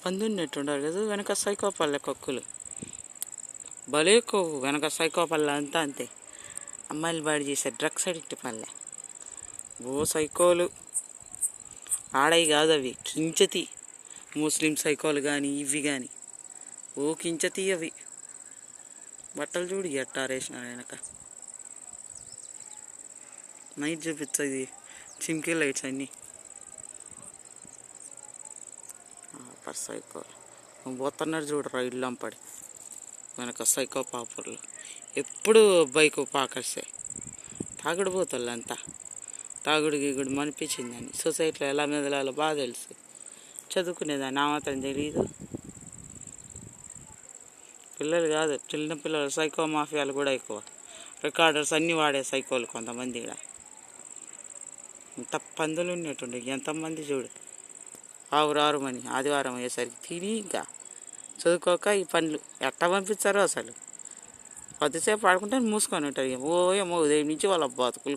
పందున్నట్టుండారు కదా వెనక సైకోపల్ల కొక్కులు భలే కొవ్వు వెనక సైకోపల్ల అంతా అంతే. అమ్మాయిలు బాడీ చేసే డ్రగ్స్ అడిక్ట్ పల్లె ఓ సైకోలు ఆడవి కాదు అవి కించతి. ముస్లిం సైకోలు కానీ ఇవి కానీ ఓ కించతి అవి. బట్టలు చూడు ఎట్టారేసిన వెనక నైట్ చూపించది చింకీ లైట్స్ అన్నీ. సైకో పోతున్నారు చూడరా ఇల్లంపడి వెనక సైకో పాపర్లు ఎప్పుడు బైకు పాకస్తాయి. తాగుడు పోతాళ్ళు అంతా తాగుడు గీగుడు మనిపించిందని సొసైటీలో ఎలా మెదలాలో బాగా తెలుసు. చదువుకునేదాన్ని ఆ మాత్రం తెలియదు. పిల్లలు కాదు చిన్న పిల్లలు సైకో మాఫియాలు కూడా ఎక్కువ. రికార్డర్స్ అన్నీ వాడే సైకోలు కొంతమంది. ఇక్కడ ఇంత పందులు ఉన్నట్టుండే ఎంతమంది చూడు. ఆరుమని ఆదివారం అయ్యేసరికి తిని ఇంకా చదువుకోక ఈ పనులు ఎట్టా పంపించారో అసలు. కొద్దిసేపు ఆడుకుంటే మూసుకొని ఉంటారు. ఓ ఏమో ఉదయం నుంచి వాళ్ళ బతుకులు